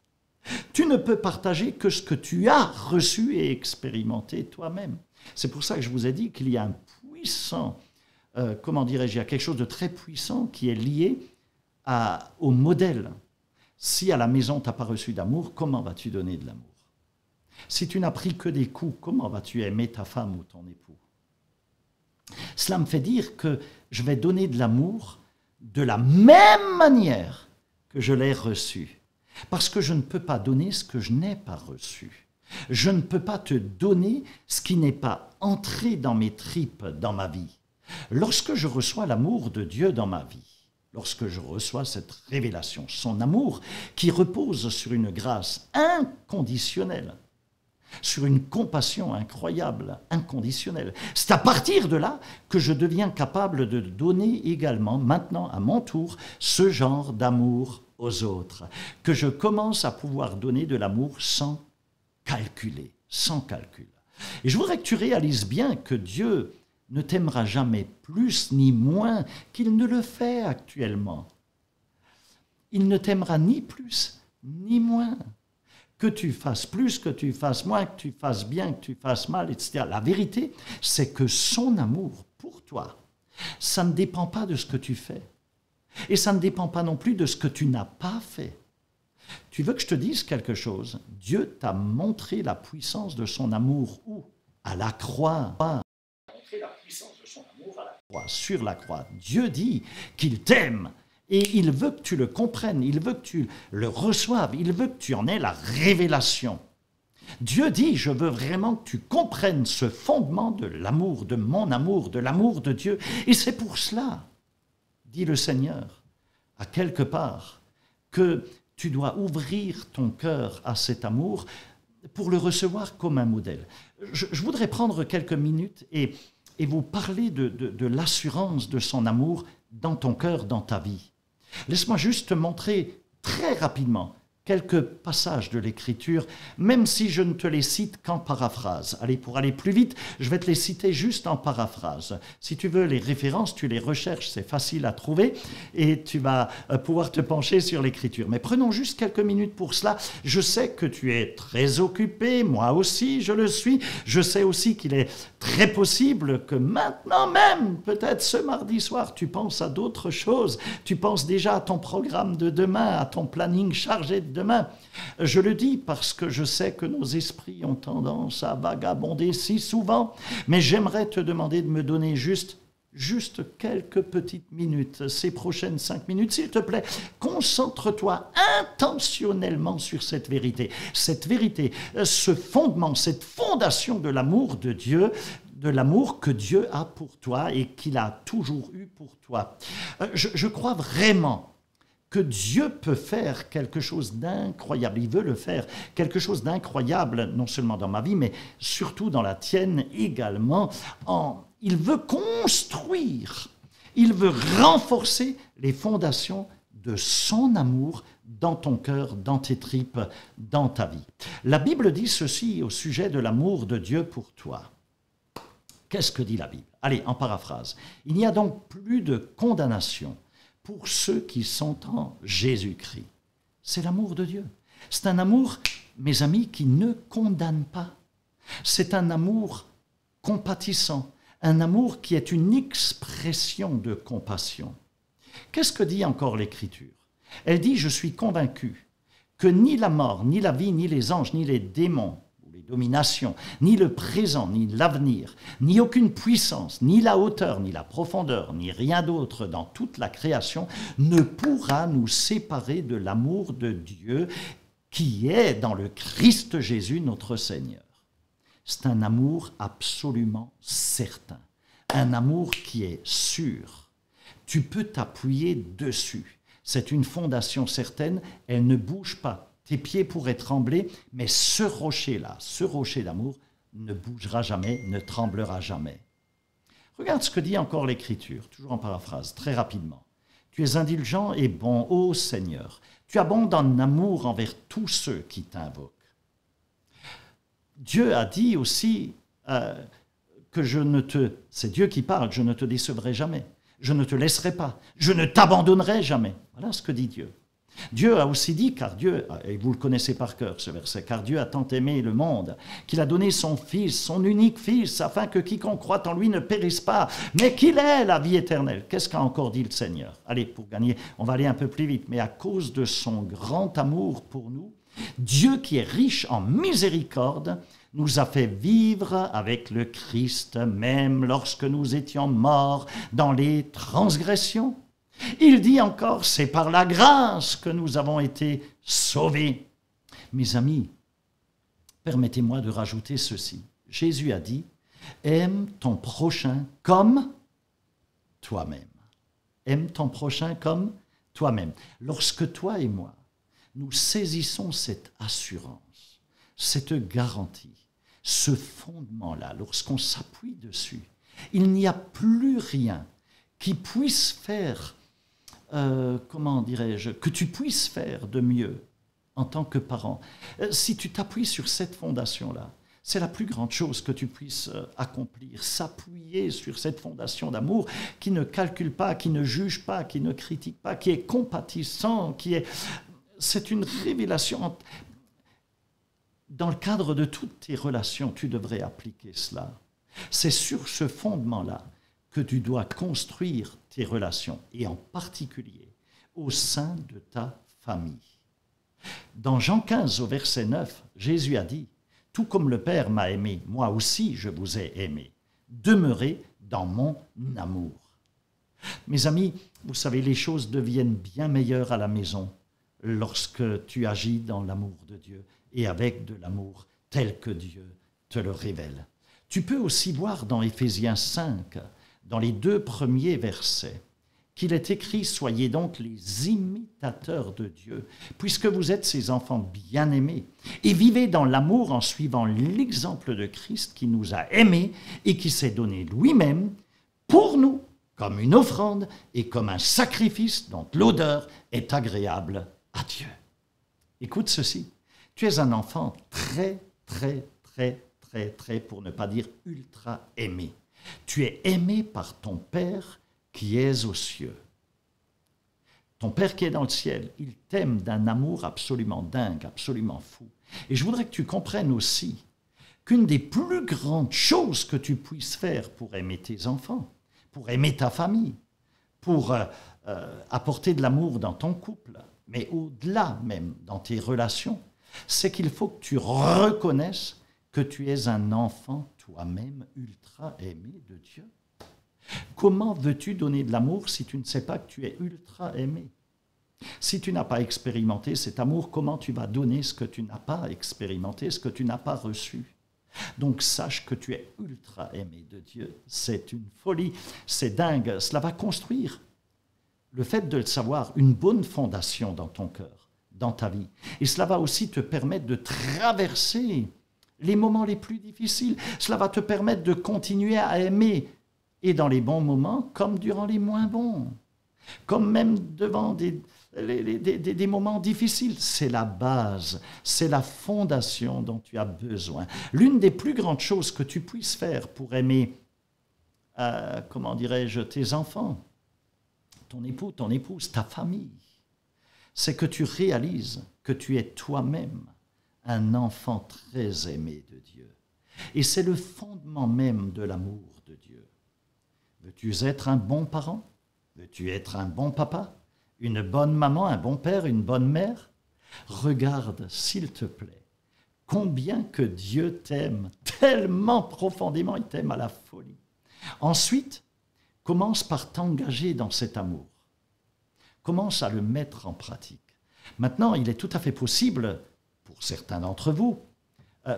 Tu ne peux partager que ce que tu as reçu et expérimenté toi-même. C'est pour ça que je vous ai dit qu'il y a un puissant, il y a quelque chose de très puissant qui est lié au modèle. Si à la maison tu n'as pas reçu d'amour, comment vas-tu donner de l'amour? Si tu n'as pris que des coups, comment vas-tu aimer ta femme ou ton époux? Cela me fait dire que je vais donner de l'amour de la même manière que je l'ai reçu. Parce que je ne peux pas donner ce que je n'ai pas reçu. Je ne peux pas te donner ce qui n'est pas entré dans mes tripes, dans ma vie. Lorsque je reçois l'amour de Dieu dans ma vie, lorsque je reçois cette révélation, son amour qui repose sur une grâce inconditionnelle, sur une compassion incroyable, inconditionnelle. C'est à partir de là que je deviens capable de donner également, maintenant à mon tour, ce genre d'amour aux autres, que je commence à pouvoir donner de l'amour sans calculer, sans calcul. Et je voudrais que tu réalises bien que Dieu ne t'aimera jamais plus ni moins qu'il ne le fait actuellement. Il ne t'aimera ni plus ni moins. Que tu fasses plus, que tu fasses moins, que tu fasses bien, que tu fasses mal, etc. La vérité, c'est que son amour pour toi, ça ne dépend pas de ce que tu fais. Et ça ne dépend pas non plus de ce que tu n'as pas fait. Tu veux que je te dise quelque chose? Dieu t'a montré la puissance de son amour où? À la croix. Montré la puissance de son amour à la croix, sur la croix. Dieu dit qu'il t'aime. Et il veut que tu le comprennes, il veut que tu le reçoives, il veut que tu en aies la révélation. Dieu dit, je veux vraiment que tu comprennes ce fondement de l'amour, de mon amour, de l'amour de Dieu. Et c'est pour cela, dit le Seigneur, à quelque part, que tu dois ouvrir ton cœur à cet amour pour le recevoir comme un modèle. Je voudrais prendre quelques minutes et vous parler de l'assurance de son amour dans ton cœur, dans ta vie. Laisse-moi juste te montrer très rapidement quelques passages de l'Écriture, même si je ne te les cite qu'en paraphrase. Allez, pour aller plus vite, je vais te les citer juste en paraphrase. Si tu veux les références, tu les recherches, c'est facile à trouver et tu vas pouvoir te pencher sur l'Écriture. Mais prenons juste quelques minutes pour cela. Je sais que tu es très occupé, moi aussi je le suis. Je sais aussi qu'il est très possible que maintenant même, peut-être ce mardi soir, tu penses à d'autres choses. Tu penses déjà à ton programme de demain, à ton planning chargé de demain. Je le dis parce que je sais que nos esprits ont tendance à vagabonder si souvent, mais j'aimerais te demander de me donner juste quelques petites minutes, ces prochaines 5 minutes, s'il te plaît. Concentre-toi intentionnellement sur cette vérité, ce fondement, cette fondation de l'amour de Dieu, de l'amour que Dieu a pour toi et qu'il a toujours eu pour toi. Je crois vraiment que Dieu peut faire quelque chose d'incroyable. Il veut le faire, quelque chose d'incroyable, non seulement dans ma vie, mais surtout dans la tienne également. Il veut construire, il veut renforcer les fondations de son amour dans ton cœur, dans tes tripes, dans ta vie. La Bible dit ceci au sujet de l'amour de Dieu pour toi. Qu'est-ce que dit la Bible? Allez, en paraphrase. Il n'y a donc plus de condamnation pour ceux qui sont en Jésus-Christ. C'est l'amour de Dieu. C'est un amour, mes amis, qui ne condamne pas. C'est un amour compatissant, un amour qui est une expression de compassion. Qu'est-ce que dit encore l'Écriture? Elle dit, je suis convaincu que ni la mort, ni la vie, ni les anges, ni les démons, domination, ni le présent, ni l'avenir, ni aucune puissance, ni la hauteur, ni la profondeur, ni rien d'autre dans toute la création ne pourra nous séparer de l'amour de Dieu qui est dans le Christ Jésus notre Seigneur. C'est un amour absolument certain, un amour qui est sûr. Tu peux t'appuyer dessus. C'est une fondation certaine, elle ne bouge pas. Tes pieds pourraient trembler, mais ce rocher-là, ce rocher d'amour, ne bougera jamais, ne tremblera jamais. Regarde ce que dit encore l'Écriture, toujours en paraphrase, très rapidement. Tu es indulgent et bon, ô Seigneur. Tu abondes en amour envers tous ceux qui t'invoquent. Dieu a dit aussi que c'est Dieu qui parle, je ne te décevrai jamais, je ne te laisserai pas, je ne t'abandonnerai jamais. Voilà ce que dit Dieu. Dieu a aussi dit, car Dieu, et vous le connaissez par cœur ce verset, car Dieu a tant aimé le monde, qu'il a donné son Fils, son unique Fils, afin que quiconque croit en lui ne périsse pas, mais qu'il ait la vie éternelle. Qu'est-ce qu'a encore dit le Seigneur? Allez, pour gagner, on va aller un peu plus vite, mais à cause de son grand amour pour nous, Dieu qui est riche en miséricorde, nous a fait vivre avec le Christ, même lorsque nous étions morts dans les transgressions. Il dit encore, c'est par la grâce que nous avons été sauvés. Mes amis, permettez-moi de rajouter ceci. Jésus a dit, aime ton prochain comme toi-même. Aime ton prochain comme toi-même. Lorsque toi et moi, nous saisissons cette assurance, cette garantie, ce fondement-là, lorsqu'on s'appuie dessus, il n'y a plus rien qui puisse faire, que tu puisses faire de mieux en tant que parent. Si tu t'appuies sur cette fondation-là, c'est la plus grande chose que tu puisses accomplir, s'appuyer sur cette fondation d'amour qui ne calcule pas, qui ne juge pas, qui ne critique pas, qui est compatissant, c'est une révélation. Dans le cadre de toutes tes relations, tu devrais appliquer cela. C'est sur ce fondement-là que tu dois construire tes relations, et en particulier au sein de ta famille. Dans Jean 15, au verset 9, Jésus a dit, « Tout comme le Père m'a aimé, moi aussi je vous ai aimé. Demeurez dans mon amour. » Mes amis, vous savez, les choses deviennent bien meilleures à la maison lorsque tu agis dans l'amour de Dieu et avec de l'amour tel que Dieu te le révèle. Tu peux aussi voir dans Éphésiens 5, dans les 2 premiers versets, qu'il est écrit « Soyez donc les imitateurs de Dieu, puisque vous êtes ses enfants bien-aimés, et vivez dans l'amour en suivant l'exemple de Christ qui nous a aimés et qui s'est donné lui-même pour nous, comme une offrande et comme un sacrifice dont l'odeur est agréable à Dieu. » Écoute ceci, tu es un enfant très, pour ne pas dire ultra aimé. Tu es aimé par ton Père qui est aux cieux. Ton Père qui est dans le ciel, il t'aime d'un amour absolument dingue, absolument fou. Et je voudrais que tu comprennes aussi qu'une des plus grandes choses que tu puisses faire pour aimer tes enfants, pour aimer ta famille, pour apporter de l'amour dans ton couple, mais au-delà même dans tes relations, c'est qu'il faut que tu reconnaisses que tu es un enfant toi-même ultra aimé de Dieu. Comment veux-tu donner de l'amour si tu ne sais pas que tu es ultra aimé? Si tu n'as pas expérimenté cet amour, comment tu vas donner ce que tu n'as pas expérimenté, ce que tu n'as pas reçu? Donc sache que tu es ultra aimé de Dieu. C'est une folie, c'est dingue. Cela va construire, le fait de le savoir, une bonne fondation dans ton cœur, dans ta vie. Et cela va aussi te permettre de traverser les moments les plus difficiles. Cela va te permettre de continuer à aimer, et dans les bons moments comme durant les moins bons, comme même devant des moments difficiles. C'est la base, c'est la fondation dont tu as besoin. L'une des plus grandes choses que tu puisses faire pour aimer, tes enfants, ton époux, ton épouse, ta famille, c'est que tu réalises que tu es toi-même un enfant très aimé de Dieu. Et c'est le fondement même de l'amour de Dieu. Veux-tu être un bon parent? Veux-tu être un bon papa? Une bonne maman, un bon père, une bonne mère? Regarde, s'il te plaît, combien que Dieu t'aime tellement profondément, il t'aime à la folie. Ensuite, commence par t'engager dans cet amour. Commence à le mettre en pratique. Maintenant, il est tout à fait possible, pour certains d'entre vous,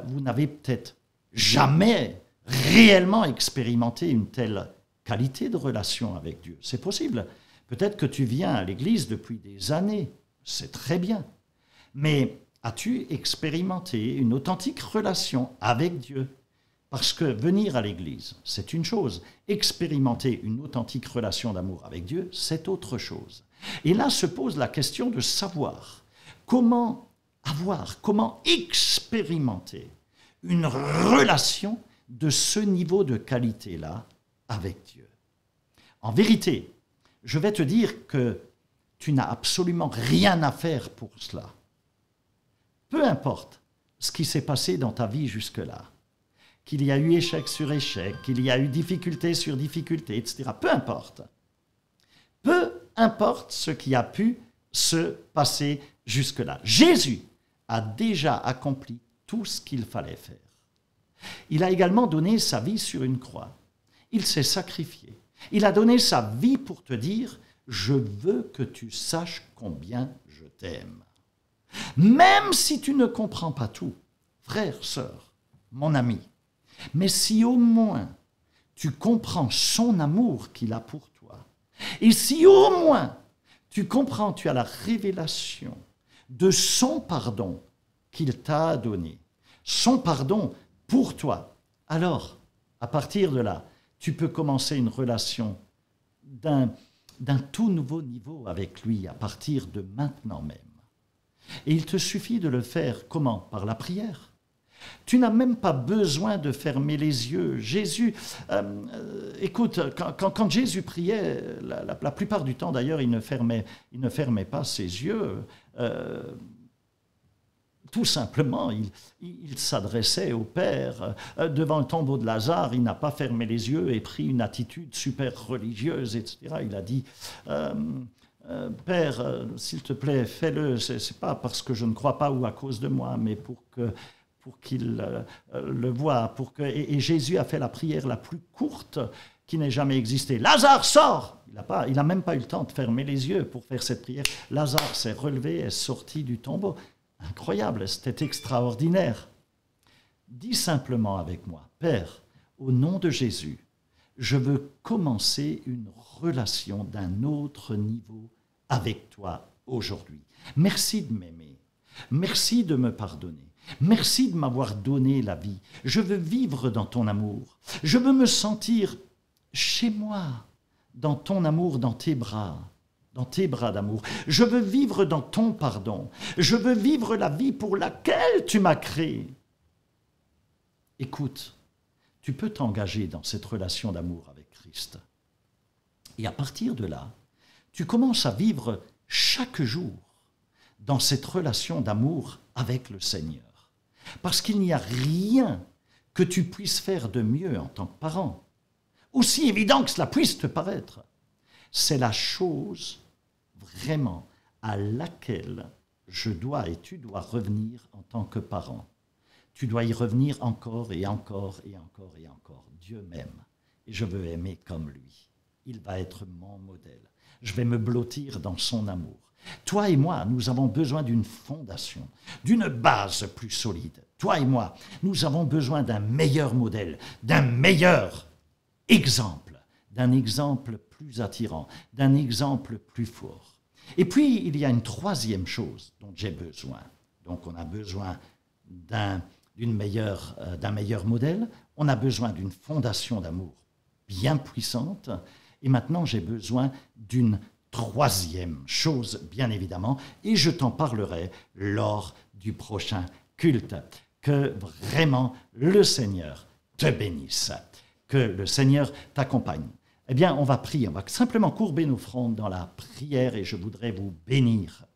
vous n'avez peut-être jamais réellement expérimenté une telle qualité de relation avec Dieu. C'est possible. Peut-être que tu viens à l'église depuis des années. C'est très bien. Mais as-tu expérimenté une authentique relation avec Dieu? Parce que venir à l'église, c'est une chose. Expérimenter une authentique relation d'amour avec Dieu, c'est autre chose. Et là se pose la question de savoir comment expérimenter une relation de ce niveau de qualité-là avec Dieu. En vérité, je vais te dire que tu n'as absolument rien à faire pour cela. Peu importe ce qui s'est passé dans ta vie jusque-là, qu'il y a eu échec sur échec, qu'il y a eu difficulté sur difficulté, etc. Peu importe. Peu importe ce qui a pu se passer jusque-là. Jésus a déjà accompli tout ce qu'il fallait faire. Il a également donné sa vie sur une croix. Il s'est sacrifié. Il a donné sa vie pour te dire « Je veux que tu saches combien je t'aime ». Même si tu ne comprends pas tout, frère, sœur, mon ami, mais si au moins tu comprends son amour qu'il a pour toi, et si au moins tu comprends, tu as la révélation de son pardon qu'il t'a donné, son pardon pour toi, alors, à partir de là, tu peux commencer une relation d'un tout nouveau niveau avec lui à partir de maintenant même. Et il te suffit de le faire comment? Par la prière. Tu n'as même pas besoin de fermer les yeux. Jésus, écoute, quand Jésus priait, la plupart du temps d'ailleurs, il ne fermait pas ses yeux. Tout simplement, il s'adressait au Père. Devant le tombeau de Lazare, il n'a pas fermé les yeux et pris une attitude super religieuse, etc. Il a dit Père, s'il te plaît, fais-le. C'est pas parce que je ne crois pas ou à cause de moi, mais pour qu'il le voie. Et Jésus a fait la prière la plus courte qui n'ait jamais existé. Lazare, sort! Il n'a même pas eu le temps de fermer les yeux pour faire cette prière. Lazare s'est relevé, est sorti du tombeau. Incroyable, c'était extraordinaire. Dis simplement avec moi, Père, au nom de Jésus, je veux commencer une relation d'un autre niveau avec toi aujourd'hui. Merci de m'aimer, merci de me pardonner, merci de m'avoir donné la vie. Je veux vivre dans ton amour, je veux me sentir chez moi, dans ton amour, dans tes bras d'amour. Je veux vivre dans ton pardon. Je veux vivre la vie pour laquelle tu m'as créé. Écoute, tu peux t'engager dans cette relation d'amour avec Christ. Et à partir de là, tu commences à vivre chaque jour dans cette relation d'amour avec le Seigneur. Parce qu'il n'y a rien que tu puisses faire de mieux en tant que parent. Aussi évident que cela puisse te paraître. C'est la chose vraiment à laquelle je dois et tu dois revenir en tant que parent. Tu dois y revenir encore et encore et encore et encore. Dieu m'aime et je veux aimer comme lui. Il va être mon modèle. Je vais me blottir dans son amour. Toi et moi, nous avons besoin d'une fondation, d'une base plus solide. Toi et moi, nous avons besoin d'un meilleur modèle, d'un meilleur exemple, d'un exemple plus attirant, d'un exemple plus fort. Et puis, il y a une troisième chose dont j'ai besoin. Donc, on a besoin d'un meilleur modèle, on a besoin d'une fondation d'amour bien puissante, et maintenant, j'ai besoin d'une troisième chose, bien évidemment, et je t'en parlerai lors du prochain culte. Que vraiment le Seigneur te bénisse, que le Seigneur t'accompagne. Eh bien, on va prier, on va simplement courber nos fronts dans la prière et je voudrais vous bénir.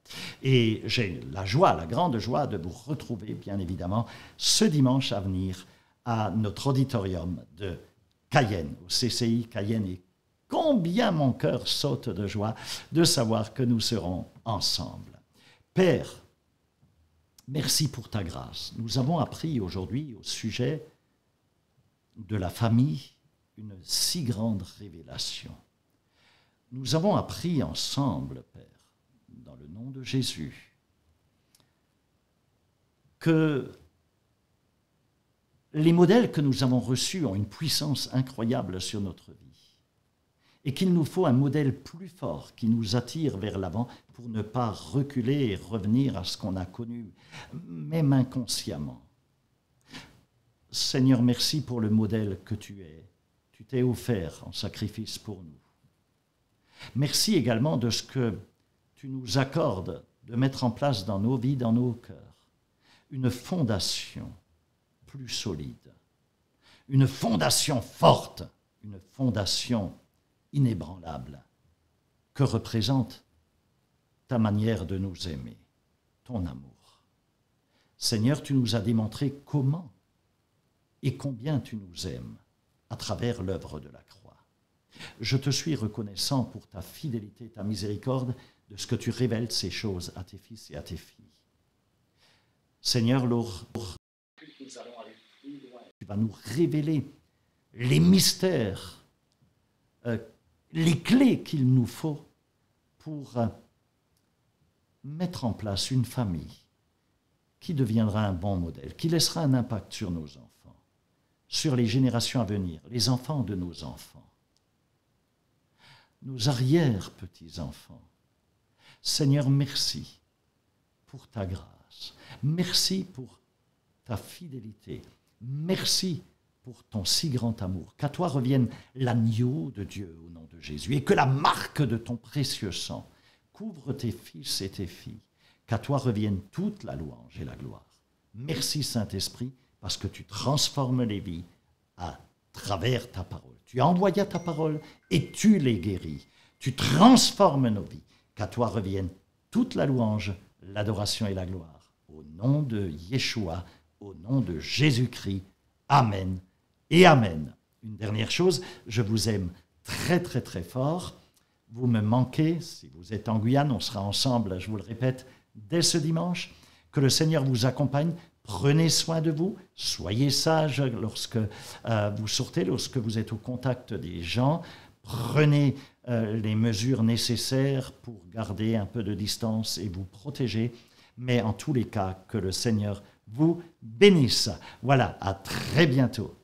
Et j'ai la grande joie de vous retrouver, bien évidemment, ce dimanche à venir à notre auditorium de Cayenne, au CCI Cayenne. Et combien mon cœur saute de joie de savoir que nous serons ensemble. Père, merci pour ta grâce. Nous avons appris aujourd'hui au sujet de la famille une si grande révélation. Nous avons appris ensemble, Père, dans le nom de Jésus, que les modèles que nous avons reçus ont une puissance incroyable sur notre vie et qu'il nous faut un modèle plus fort qui nous attire vers l'avant pour ne pas reculer et revenir à ce qu'on a connu, même inconsciemment. Seigneur, merci pour le modèle que tu es. Tu t'es offert en sacrifice pour nous. Merci également de ce que tu nous accordes de mettre en place dans nos vies, dans nos cœurs, une fondation plus solide, une fondation forte, une fondation inébranlable, que représente ta manière de nous aimer, ton amour. Seigneur, tu nous as démontré comment et combien tu nous aimes à travers l'œuvre de la croix. Je te suis reconnaissant pour ta fidélité, ta miséricorde, de ce que tu révèles ces choses à tes fils et à tes filles. Seigneur, nous allons aller plus loin. Tu vas nous révéler les mystères, les clés qu'il nous faut pour mettre en place une famille qui deviendra un bon modèle, qui laissera un impact sur nos enfants, sur les générations à venir, les enfants de nos enfants, nos arrière-petits-enfants. Seigneur, merci pour ta grâce, merci pour ta fidélité, merci pour ton si grand amour. Qu'à toi revienne l'agneau de Dieu au nom de Jésus et que la marque de ton précieux sang couvre tes fils et tes filles. Qu'à toi revienne toute la louange et la gloire. Merci Saint-Esprit parce que tu transformes les vies à travers ta parole. Tu as envoyé ta parole et tu les guéris. Tu transformes nos vies. Qu'à toi revienne toute la louange, l'adoration et la gloire. Au nom de Yeshua, au nom de Jésus-Christ. Amen et Amen. Une dernière chose, je vous aime très très très fort. Vous me manquez, si vous êtes en Guyane, on sera ensemble, je vous le répète, dès ce dimanche. Que le Seigneur vous accompagne. Prenez soin de vous. Soyez sages lorsque vous sortez, lorsque vous êtes au contact des gens. Prenez les mesures nécessaires pour garder un peu de distance et vous protéger. Mais en tous les cas, que le Seigneur vous bénisse. Voilà, à très bientôt.